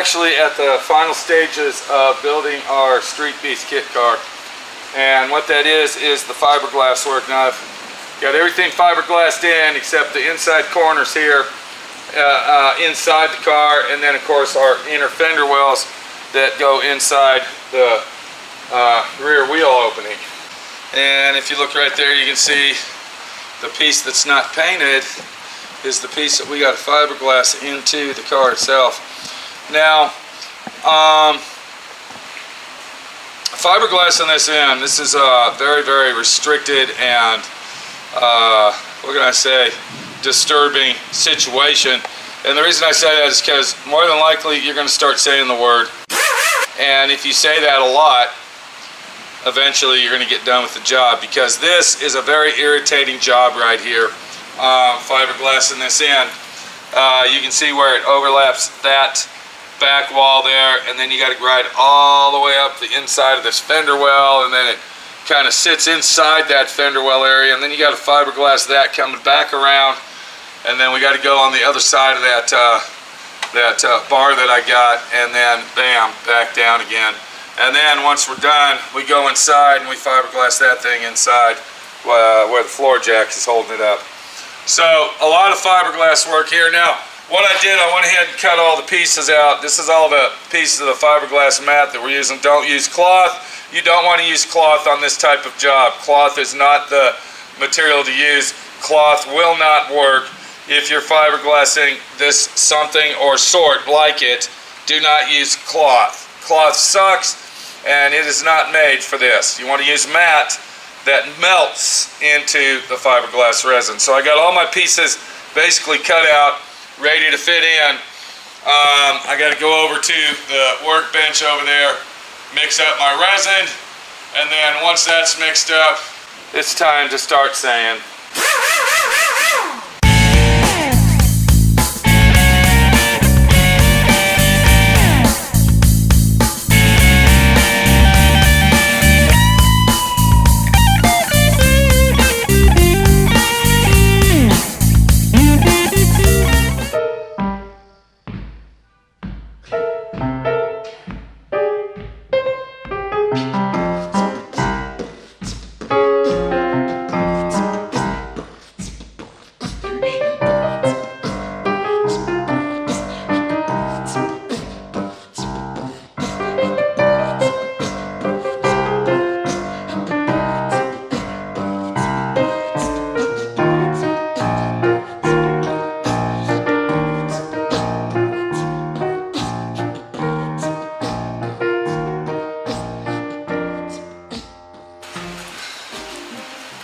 actually at the final stages of building our Street Beast kit car. And what that is the fiberglass work. Now I've got everything fiberglassed in except the inside corners here inside the car, and then of course our inner fender wells that go inside the rear wheel opening. And if you look right there, you can see the piece that's not painted is the piece that we got to fiberglass into the car itself. Now, fiberglass on this end, this is a very, very restricted and, what can I say, disturbing situation. And the reason I say that is because more than likely you're going to start saying the word. And if you say that a lot, eventually you're going to get done with the job, because this is a very irritating job right here. Fiberglass in this end. You can see where it overlaps that back wall there, and then you got to grind all the way up the inside of this fender well, and then it kind of sits inside that fender well area, and then you got to fiberglass that coming back around, and then we got to go on the other side of that bar that I got, and then bam, back down again. And then once we're done, we go inside and we fiberglass that thing inside where the floor jack is holding it up. So a lot of fiberglass work here. Now what I did, I went ahead and cut all the pieces out. This is all the pieces of the fiberglass mat that we're using. Don't use cloth. You don't want to use cloth on this type of job. Cloth is not the material to use. Cloth will not work if you're fiberglassing this something or sort like it. Do not use cloth. Cloth sucks, and it is not made for this. You want to use mat that melts into the fiberglass resin. So I got all my pieces basically cut out, ready to fit in. I got to go over to the workbench over there, mix up my resin, and then once that's mixed up, it's time to start sanding.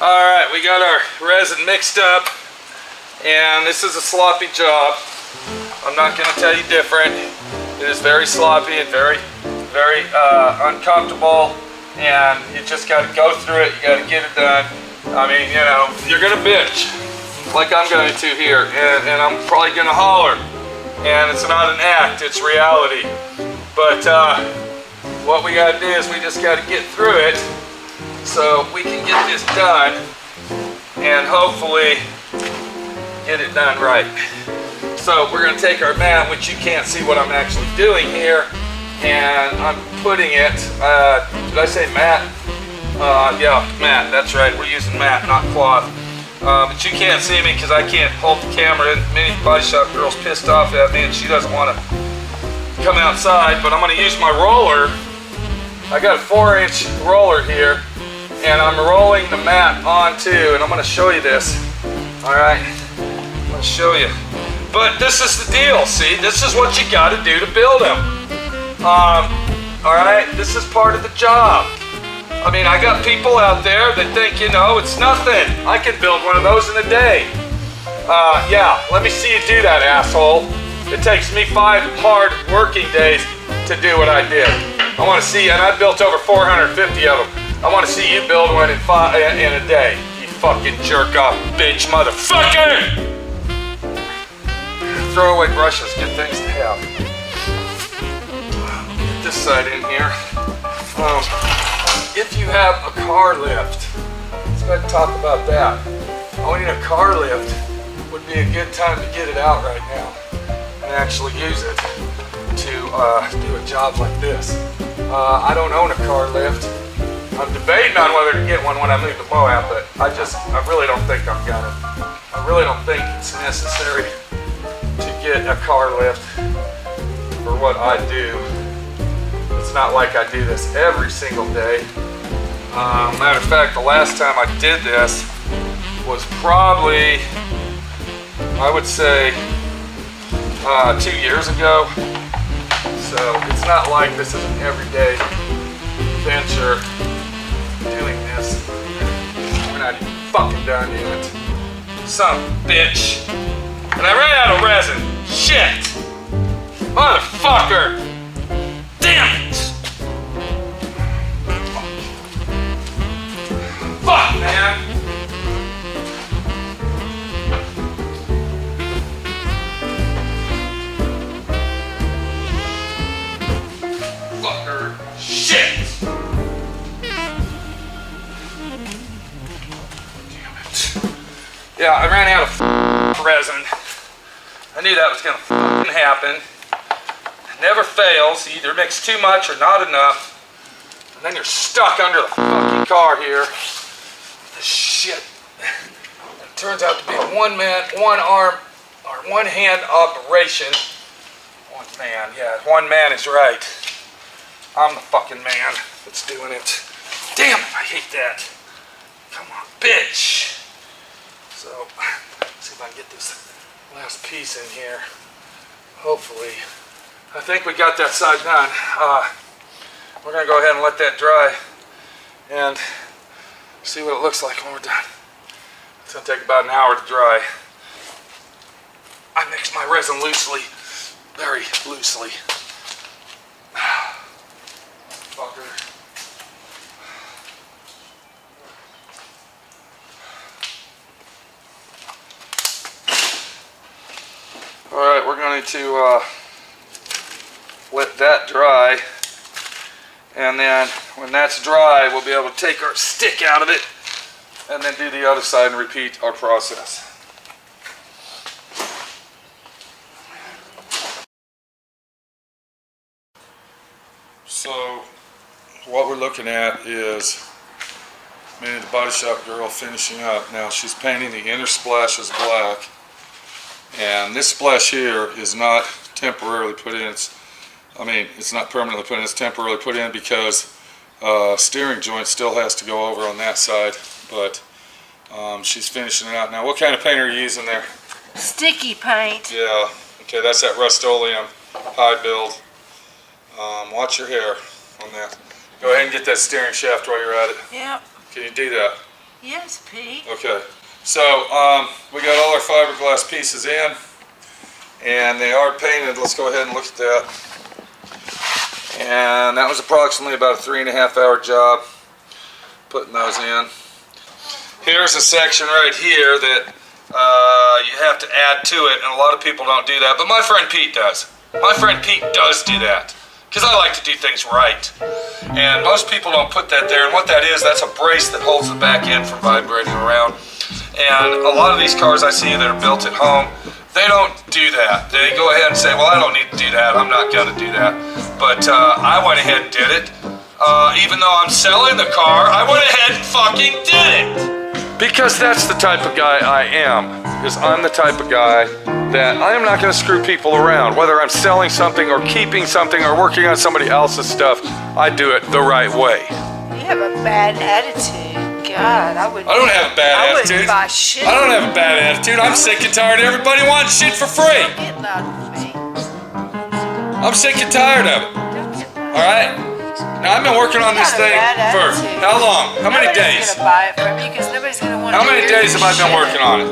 Alright, we got our resin mixed up, and this is a sloppy job. I'm not going to tell you different. It is very sloppy and very, very uncomfortable, and you just got to go through it. You got to get it done. I mean, you know, you're going to bitch like I'm going to here, and I'm probably going to holler, and it's not an act, it's reality. But what we got to do is we just got to get through it, so we can get this done and hopefully get it done right. So we're going to take our mat, which you can't see what I'm actually doing here, and I'm putting it, did I say mat? Yeah, mat, that's right, we're using mat, not cloth. But you can't see me because I can't hold the camera, and many body shop girls pissed off at me and she doesn't want to come outside, but I'm going to use my roller. I got a 4-inch roller here, and I'm rolling the mat onto, and I'm going to show you this. Alright, I'm going to show you. But this is the deal, see? This is what you got to do to build them. Alright, this is part of the job. I mean, I got people out there that think, you know, it's nothing. I can build one of those in a day. Yeah, let me see you do that, asshole. It takes me 5 hard working days to do what I did. I want to see, and I built over 450 of them. I want to see you build one in a day. You fucking jerk off bitch motherfucker! Throw away brushes, good things to have. Get this side in here. If you have a car lift, let's go ahead and talk about that. Owning a car lift would be a good time to get it out right now and actually use it to do a job like this. I don't own a car lift. I'm debating on whether to get one when I move to Moab, but I really don't think I'm gonna. I really don't think it's necessary to get a car lift for what I do. It's not like I do this every single day. Matter of fact, the last time I did this was probably, I would say, 2 years ago. So it's not like this is an everyday venture doing this. We're not even fucking done yet. Son of a bitch. And I ran out of resin. Shit. Motherfucker. Damn it. Fuck, man. Fucker. Shit. Damn it. Yeah, I ran out of resin. I knew that was gonna fucking happen. It never fails. You either mix too much or not enough. And then you're stuck under the fucking car here. This shit. It turns out to be a one man, one arm, or one hand operation. One man, yeah, one man is right. I'm the fucking man that's doing it. Damn it, I hate that. Come on, bitch. So, let's see if I can get this last piece in here. Hopefully. I think we got that side done. We're gonna go ahead and let that dry and see what it looks like when we're done. It's gonna take about an hour to dry. I mix my resin loosely, very loosely. Fucker. All right, we're going to let that dry, and then when that's dry, we'll be able to take our stick out of it and then do the other side and repeat our process. So what we're looking at is Minnie the Body Shop girl finishing up. Now she's painting the inner splashes black, and this splash here is not temporarily put in. It's not permanently put in, it's temporarily put in because steering joint still has to go over on that side, but she's finishing it out. Now what kind of paint are you using there? Sticky paint. Yeah, okay, that's that Rust-Oleum high build. Watch your hair on that. Go ahead and get that steering shaft while you're at it. Yep. Can you do that? Yes, Pete. Okay. So we got all our fiberglass pieces in, and they are painted. Let's go ahead and look at that. And that was approximately about a 3.5 hour job putting those in. Here's a section right here that you have to add to it, and a lot of people don't do that, but my friend Pete does. My friend Pete does do that, because I like to do things right. And most people don't put that there, and what that is, that's a brace that holds the back end from vibrating around. And a lot of these cars I see that are built at home, they don't do that. They go ahead and say, well, I don't need to do that, I'm not going to do that. But I went ahead and did it. Even though I'm selling the car, I went ahead and fucking did it. Because that's the type of guy I am. Because I'm the type of guy that I am not going to screw people around. Whether I'm selling something or keeping something or working on somebody else's stuff, I do it the right way. You have a bad attitude. God, I wouldn't. I don't have a bad attitude. Buy shit. I don't have a bad attitude. I'm sick and tired of everybody wanting shit for free. Don't get loud with me. I'm sick and tired of it. Don't get loud. All right? Now, I've been working on this thing for how long? How many days? Nobody's gonna buy it from you because nobody's gonna want to. How many days have I been working on it?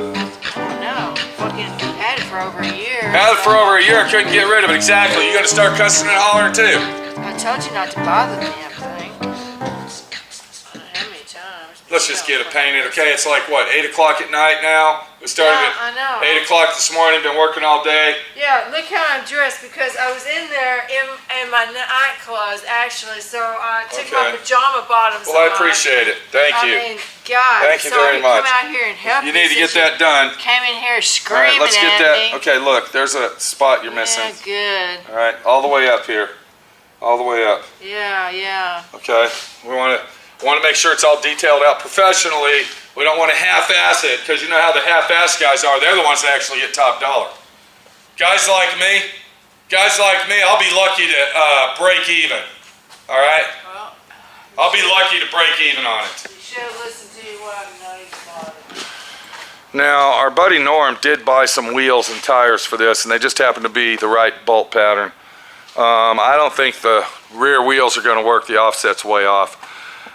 No, fucking had it for over a year. Had it for over a year. I couldn't get rid of it. Exactly. You got to start cussing and hollering too. I told you not to bother the damn thing. I don't know how many times. Let's just get it painted, okay? It's like, what, 8 o'clock at night now? We started I know. at 8 o'clock this morning, been working all day. Yeah, look how I'm dressed because I was in there in my night clothes, actually, so I took my pajama bottoms Well, I on. appreciate it. Thank you. I mean, God, Thank you sorry very to much. come out here and help You need to get since that done. you came in here All screaming right, let's get at that. me. Okay, look, there's a spot you're missing. Yeah, good. All right, all the way up here. All the way up. Yeah, yeah. Okay, we want to make sure it's all detailed out professionally. We don't want to half-ass it, because you know how the half-ass guys are. They're the ones that actually get top dollar. Guys like me, I'll be lucky to break even. All right? Well, I'll be lucky to break even on it. you should have listened to what I know you thought. Now, our buddy Norm did buy some wheels and tires for this, and they just happen to be the right bolt pattern. I don't think the rear wheels are going to work. The offset's way off.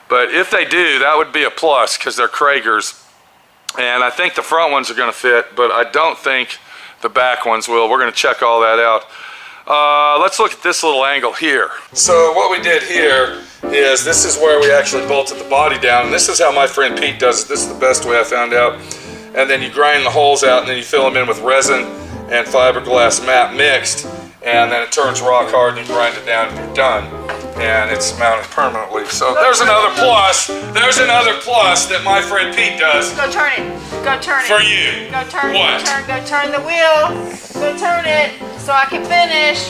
But if they do, that would be a plus because they're Kragers. And I think the front ones are going to fit, but I don't think the back ones will. We're going to check all that out. Let's look at this little angle here. So what we did here is this is where we actually bolted the body down. And this is how my friend Pete does it. This is the best way I found out. And then you grind the holes out and then you fill them in with resin and fiberglass mat mixed. And then it turns rock hard and you grind it down and you're done. And it's mounted permanently. So there's another plus. There's another plus that my friend Pete does. Go turn it. Go turn it. For you. Go turn What? it. Go turn the wheel. Go turn it so I can finish.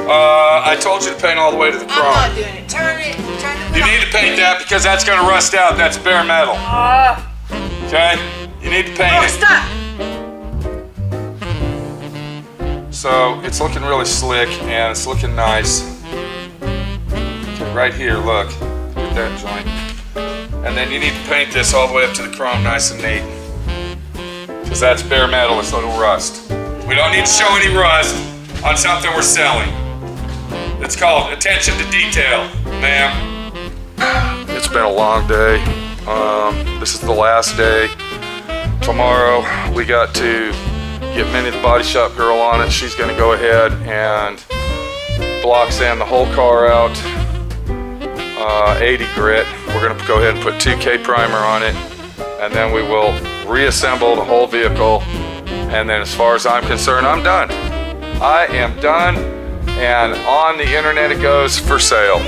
I told you to paint all the way to the I'm chrome. not doing it. Turn it. Turn the wheel. You need to paint that because that's going to rust out. That's bare metal. Okay? You need to paint Oh, it. stop. So it's looking really slick and it's looking nice. Okay, right here, look. Get that joint. And then you need to paint this all the way up to the chrome nice and neat. Because that's bare metal, it's little rust. We don't need to show any rust on something we're selling. It's called attention to detail, ma'am. It's been a long day. This is the last day. Tomorrow we got to get Minnie the body shop girl on it. She's going to go ahead and block sand the whole car out. 80 grit. We're going to go ahead and put 2K primer on it, and then we will reassemble the whole vehicle. And then as far as I'm concerned, I'm done. I am done, and on the internet it goes for sale.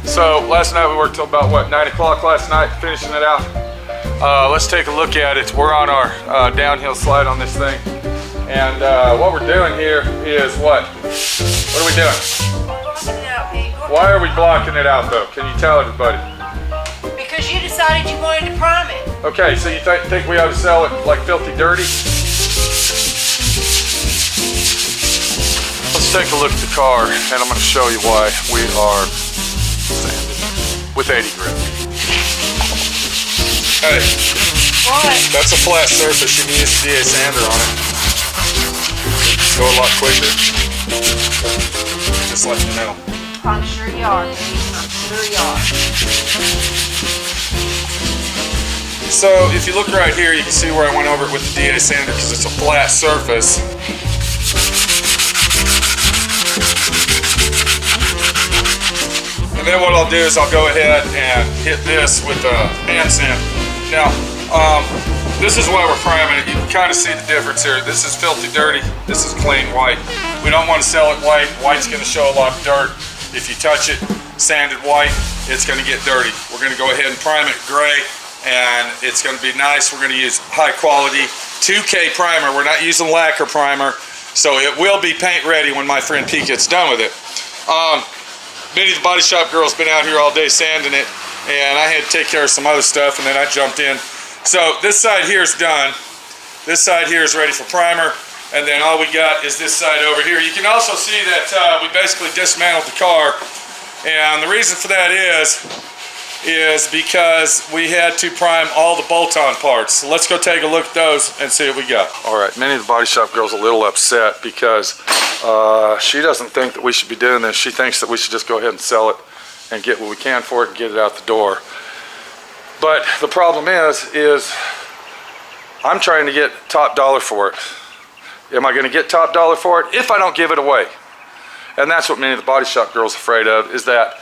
So last night we worked till about what, 9 o'clock last night, finishing it out. Let's take a look at it. We're on our downhill slide on this thing. And what we're doing here is what? What are we doing? Blocking it out, Pete. Why are we blocking it out though? Can you tell everybody? Because you decided you wanted to prime it. Okay, so you think we ought to sell it like filthy dirty? Let's take a look at the car and I'm going to show you why we are sanded with 80 grit. Hey, What? that's a flat surface. You can use the DA sander on it. Go a lot quicker. Just let you know. I'm sure you are, Pete. I'm sure you are. So if you look right here, you can see where I went over it with the DA sander because it's a flat surface. And then what I'll do is I'll go ahead and hit this with a hand sand. Now, this is why we're priming it. You can kind of see the difference here. This is filthy dirty. This is clean white. We don't want to sell it white. White's going to show a lot of dirt. If you touch it sanded white, it's going to get dirty. We're going to go ahead and prime it gray, and it's going to be nice. We're going to use high quality 2K primer. We're not using lacquer primer, so it will be paint ready when my friend Pete gets done with it. Minnie the body shop girl's been out here all day sanding it, and I had to take care of some other stuff, and then I jumped in. So this side here is done. This side here is ready for primer, and then all we got is this side over here. You can also see that we basically dismantled the car, and the reason for that is because we had to prime all the bolt-on parts. So let's go take a look at those and see what we got. All right, Minnie the body shop girl's a little upset because she doesn't think that we should be doing this. She thinks that we should just go ahead and sell it and get what we can for it and get it out the door. But the problem is I'm trying to get top dollar for it. Am I going to get top dollar for it if I don't give it away? And that's what Minnie the body shop girl's afraid of, is that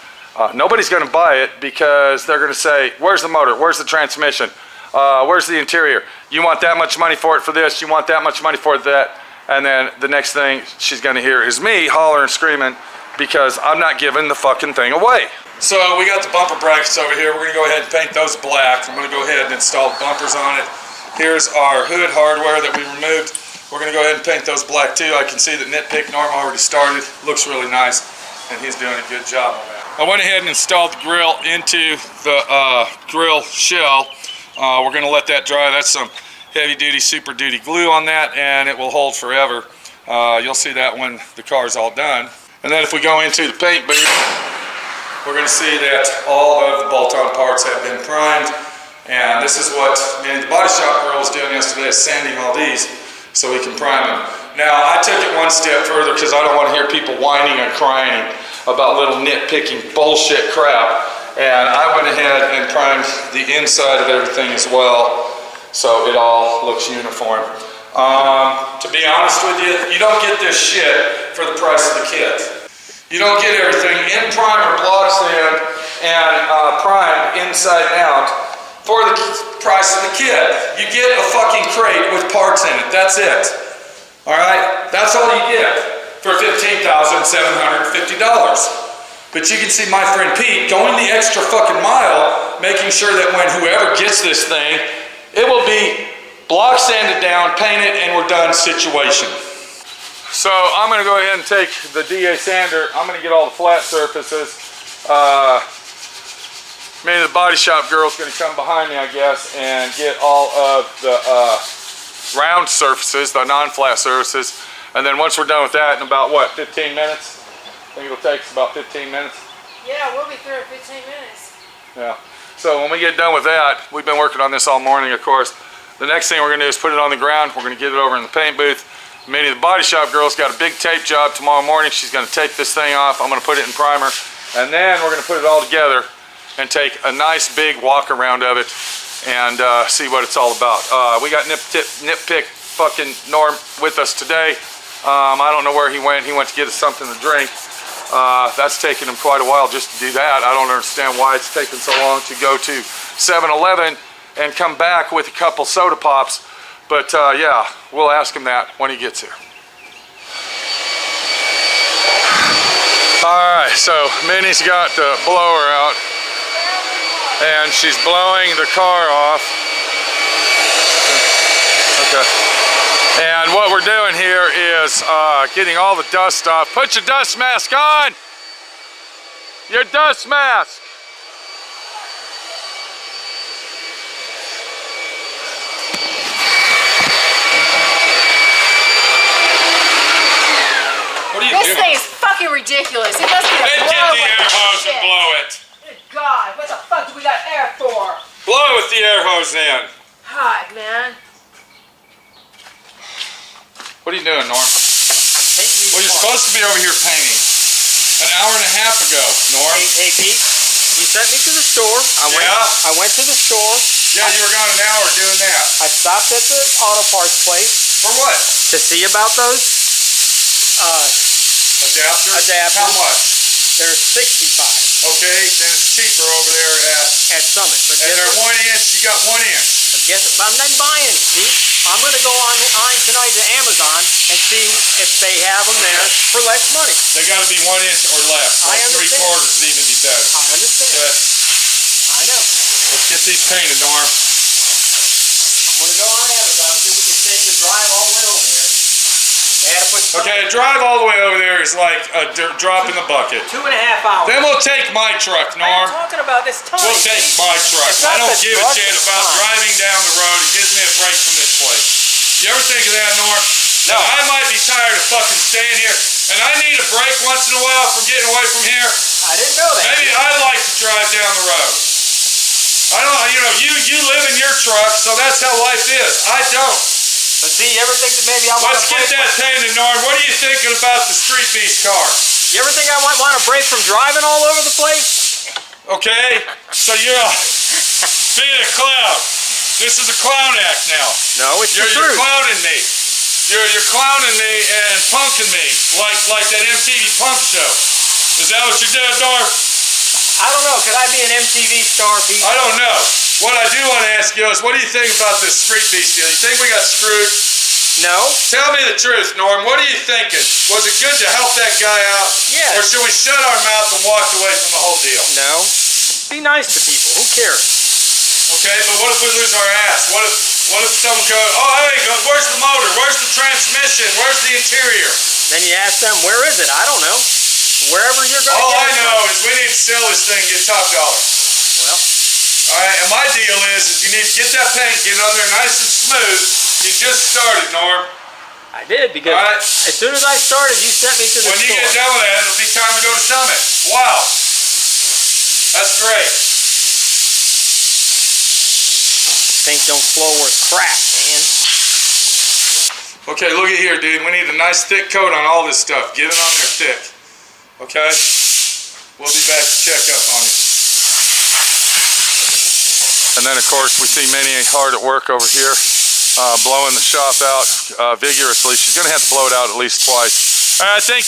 nobody's going to buy it because they're going to say, where's the motor? Where's the transmission? Where's the interior? You want that much money for it for this? You want that much money for that? And then the next thing she's gonna hear is me hollering and screaming because I'm not giving the fucking thing away. So we got the bumper brackets over here. We're gonna go ahead and paint those black. I'm gonna go ahead and install the bumpers on it. Here's our hood hardware that we removed. We're gonna go ahead and paint those black too. I can see that Nitpick Norm already started. Looks really nice, and he's doing a good job on that. I went ahead and installed the grill into the grill shell. We're gonna let that dry. That's some heavy duty, super duty glue on that, and it will hold forever. You'll see that when the car's all done. And then if we go into the paint booth, we're gonna see that all of the bolt-on parts have been primed. And this is what the body shop girl was doing yesterday, is sanding all these so we can prime them. Now, I took it one step further because I don't want to hear people whining and crying about little nitpicking bullshit crap. And I went ahead and primed the inside of everything as well so it all looks uniform. To be honest with you, you don't get this shit for the price of the kit. You don't get everything in primer, block sand, and primed inside and out for the price of the kit. You get a fucking crate with parts in it. That's it. All right? That's all you get for $15,750. But you can see my friend Pete going the extra fucking mile, making sure that when whoever gets this thing, it will be block sanded down, painted, and we're done situation. So I'm gonna go ahead and take the DA sander. I'm gonna get all the flat surfaces. Maybe the body shop girl's gonna come behind me, I guess, and get all of the round surfaces, the non-flat surfaces. And then once we're done with that in about, what, 15 minutes? I think it'll take us about 15 minutes. Yeah, we'll be through in 15 minutes. Yeah. So when we get done with that, we've been working on this all morning, of course. The next thing we're gonna do is put it on the ground. We're gonna get it over in the paint booth. Minnie, the body shop girl's got a big tape job tomorrow morning. She's gonna take this thing off. I'm gonna put it in primer. And then we're gonna put it all together and take a nice big walk around of it and see what it's all about. We got Nitpick fucking Norm with us today. I don't know where he went. He went to get us something to drink. That's taken him quite a while just to do that. I don't understand why it's taken so long to go to 7-Eleven and come back with a couple soda pops. But yeah, we'll ask him that when he gets here. All right, so Minnie's got the blower out and she's blowing the car off. Okay. And what we're doing here is getting all the dust off. Put your dust mask on! Your dust mask! What are you This doing? thing is fucking ridiculous. It must be a Then get blow the with air this hose shit. and blow it. Good God, what the fuck do we got air for? Blow with the air hose in. Hi, man. What are you doing, Norm? I'm taking these Well, you're parts. supposed to be over here painting an hour and a half ago, Norm. Hey Pete, you sent me to the store. I went to the store. Yeah, you were gone an hour doing that. I stopped at the auto parts place For what? to see about those. Adapters? Adapters. How much? They're $65 Okay, then it's cheaper over there at Summit. But and they're 1 inch, you got 1 inch. but I'm not buying, Pete. I'm going to go online tonight to Amazon and see if they have them there for less money. They got to be 1 inch or less. I Like understand. 3/4 would even be better. I understand. Okay, I know. let's get these painted, Norm. I'm going to go on Amazon and see if we can save the drive all the way over there. They had to put Okay, a drive all the way over there is like a drop in the bucket. 2.5 hours. Then we'll take my truck, I'm Norm. talking about this time. We'll take Pete. my truck. It's I not don't the give a truck, shit it's about fine. driving down the road. It gives me a break from this place. You ever think of that, Norm? No. Now, I might be tired of fucking staying here, and I need a break once in a while from getting away from here. I didn't know that. Maybe I like to drive down the road. I don't, you know, you live in your truck, so that's how life is. I don't. But see, you ever think that maybe I want Let's to get break? that painted, Norm. What are you thinking about the Street Beast car? You ever think I might want to break from driving all over the place? Okay, so you're being a clown. This is a clown act now. No, it's You're the truth. clowning me. You're clowning me and punking me like that MTV Punk show. Is that what you're doing, Norm? I don't know. Could I be an MTV star, Pete? I don't know. What I do want to ask you is, what do you think about this Street Beast deal? You think we got screwed? No. Tell me the truth, Norm. What are you thinking? Was it good to help that guy out? Yes. Or should we shut our mouth and walk away from the whole deal? No. Be nice to people. Who cares? Okay, but what if we lose our ass? What if someone goes, oh, hey, where's the motor? Where's the transmission? Where's the interior? Then you ask them, where is it? I don't know. Wherever you're going to All get I it know from. is we need to sell this thing and get top dollar. Well, All right, and my deal is you need to get that paint, get it on there nice and smooth. You just started, Norm. I did, because All right. as soon as I started, you sent me to the When you store. get done with that, it'll be time to go to Summit. Wow. That's great. Paint don't flow where it cracks, man. Okay, look at here, dude. We need a nice thick coat on all this stuff. Get it on there thick. Okay? We'll be back to check up on you. And then, of course, we see Minnie hard at work over here, blowing the shop out vigorously. She's going to have to blow it out at least twice. I think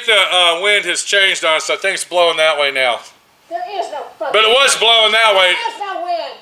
the wind has changed on us. I think it's blowing that way now. There is no fucking But it was blowing that way. There's no wind.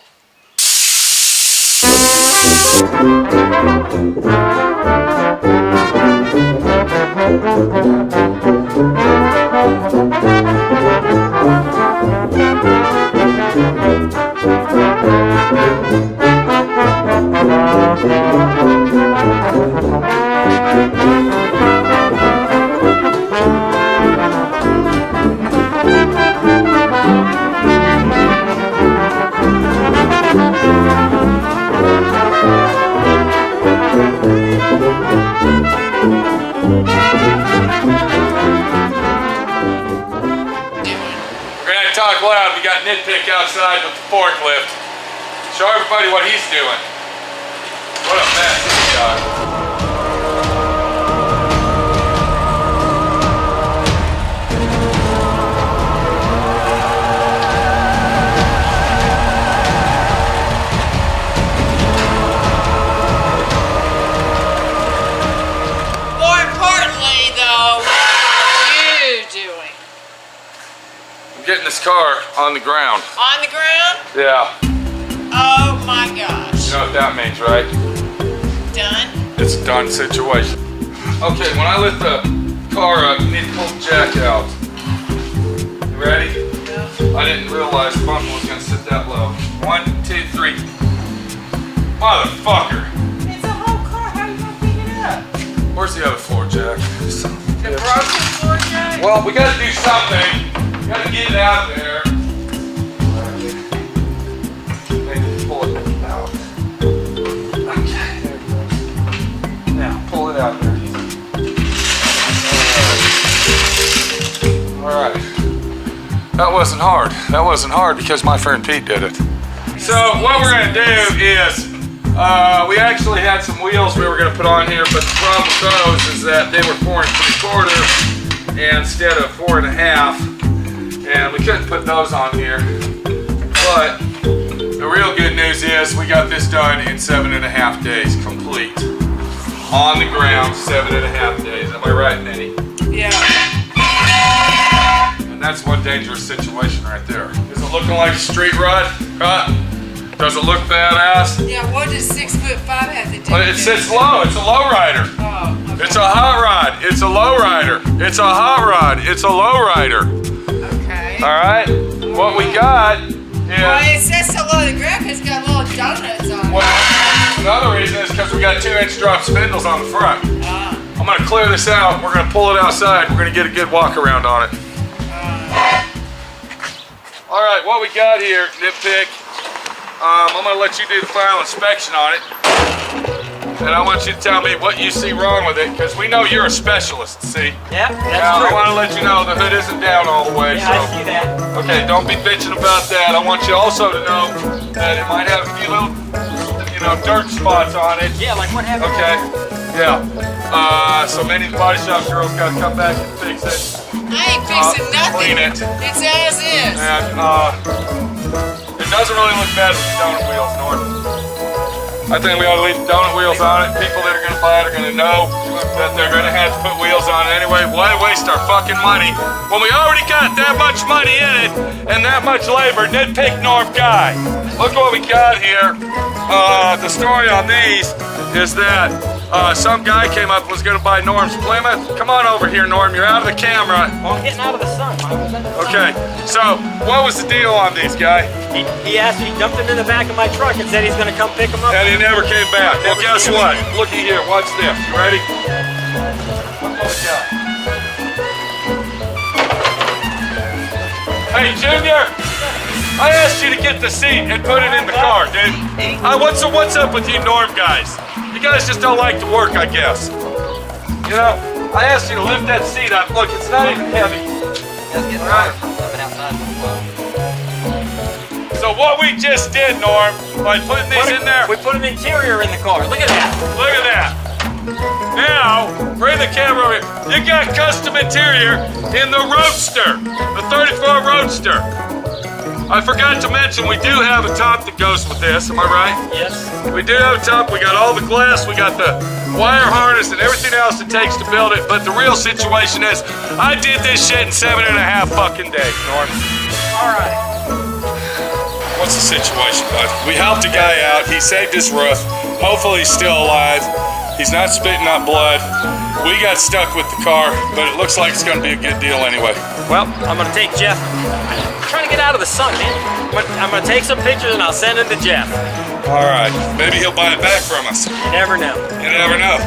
Talk loud, we got Nitpick outside with the forklift. Show everybody what he's doing. What a mess he's got. More importantly, though, what are you doing? Getting this car on the ground. On the ground? Yeah. Oh my gosh. You know what that means, right? Done? It's a done situation. Okay, when I lift the car up, you need to pull the jack out. You ready? No. I didn't realize the bumper was going to sit that low. 1, 2, 3. Motherfucker. It's a whole car. How are you gonna pick it up? Where's the other floor jack? The broken floor jack? Well, we got to do something. We got to get it out of there. Maybe pull it out. Okay, there it goes. Now, pull it out there. All right. That wasn't hard. That wasn't hard because my friend Pete did it. So what we're going to do is, we actually had some wheels we were going to put on here, but the problem with those is that they were 4 3/4 instead of 4 1/2. And we couldn't put those on here, but the real good news is we got this done in 7.5 days, complete. On the ground, 7.5 days. Am I right, Minnie? Yeah. And that's one dangerous situation right there. Is it looking like a street rod? Does it look badass? Yeah, what does 6'5" have to do But it with sits low. It's a low rider. Oh, okay. It's a hot rod. It's a low rider. It's a hot rod. It's a low rider. Okay. All right. What we got is. Well, it says so low the graph has got little donuts on it. Well, another reason is because we got 2-inch drop spindles on the front. I'm going to clear this out. We're going to pull it outside. We're going to get a good walk around on it. All right, what we got here, Nitpick. I'm going to let you do the final inspection on it. And I want you to tell me what you see wrong with it, because we know you're a specialist, see? Yeah, Now, that's I true. want to let you know the hood isn't down all the way. Yeah, I see that. Okay, don't be bitching about that. I want you also to know that it might have a few little, dirt spots on it. Yeah, like what happened? Okay, yeah. So many body shop girls got to come back and fix it. I ain't fixing nothing. Clean it. It's as is. And it doesn't really look bad with the donut wheels, Norton. I think we ought to leave the donut wheels on it. People that are going to buy it are going to know that they're gonna have to put wheels on anyway. Why waste our fucking money when we already got that much money in it and that much labor? Nitpick Norm guy. Look what we got here. The story on these is that some guy came up and was gonna buy Norm's Plymouth. Come on over here, Norm, you're out of the camera. Well, I'm getting out of the sun. Okay, so what was the deal on these, guy? He asked me, he dumped them in the back of my truck and said he's gonna come pick them up. And he never came back. Well, guess what? Looky here, watch this. You ready? Look what we got. Hey, Junior! I asked you to get the seat and put it in the car, dude. What's up with you Norm guys? You guys just don't like to work, I guess. You know, I asked you to lift that seat up. Look, it's not even heavy. Right. So what we just did, Norm, by putting these in there. We put an interior in the car. Look at that. Look at that. Now, bring the camera over here. You got custom interior in the Roadster, the 34 Roadster. I forgot to mention we do have a top that goes with this, am I right? Yes. We do have a top, we got all the glass, we got the wire harness and everything else it takes to build it, but the real situation is, I did this shit in 7.5 fucking days, Norm. All right. What's the situation, bud? We helped a guy out, he saved his roof, hopefully he's still alive, he's not spitting out blood. We got stuck with the car, but it looks like it's gonna be a good deal anyway. Well, I'm gonna take Jeff. I'm trying to get out of the sun, man. I'm gonna take some pictures and I'll send them to Jeff. All right, maybe he'll buy it back from us. You never know. You never know.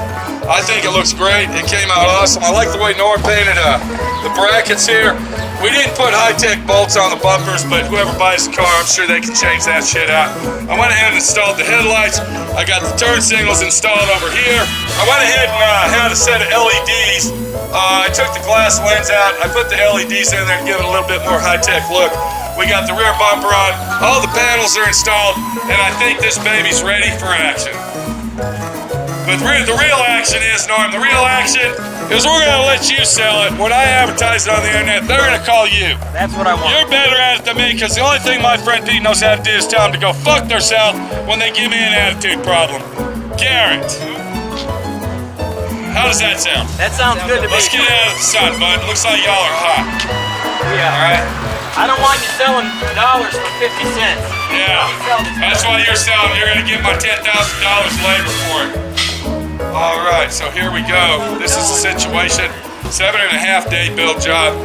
I think it looks great. It came out awesome. I like the way Norm painted the brackets here. We didn't put high-tech bolts on the bumpers, but whoever buys the car, I'm sure they can change that shit out. I went ahead and installed the headlights. I got the turn signals installed over here. I went ahead and had a set of LEDs. I took the glass lens out. I put the LEDs in there to give it a little bit more high-tech look. We got the rear bumper on. All the panels are installed, and I think this baby's ready for action. But the real action is, Norm, the real action is we're going to let you sell it. When I advertise it on the internet, they're going to call you. That's what I want. You're better at it than me, because the only thing my friend Pete knows how to do is tell them to go fuck themselves when they give me an attitude problem. Garrett. How does that sound? That sounds good to me. Let's get out of the sun, bud. Looks like y'all are hot. Yeah. All right? I don't want you selling dollars for 50 cents. Yeah. That's why you're selling. You're going to get my $10,000 labor for it. All right, so here we go. This is the situation. 7.5 day build job.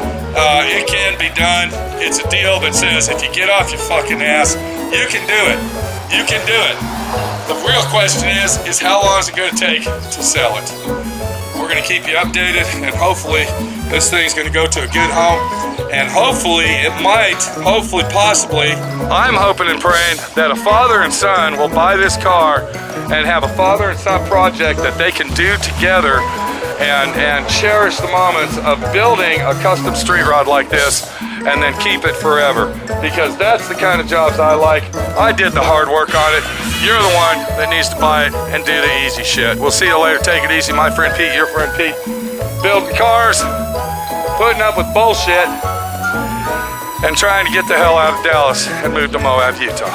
It can be done. It's a deal that says if you get off your fucking ass, you can do it. You can do it. The real question is how long is it going to take to sell it? We're going to keep you updated, and hopefully this thing's going to go to a good home, and hopefully it might, possibly, I'm hoping and praying that a father and son will buy this car and have a father and son project that they can do together and cherish the moments of building a custom street rod like this and then keep it forever, because that's the kind of jobs I like. I did the hard work on it. You're the one that needs to buy it and do the easy shit. We'll see you later. Take it easy. My friend Pete, your friend Pete. Building cars, putting up with bullshit, and trying to get the hell out of Dallas and move to Moab, Utah.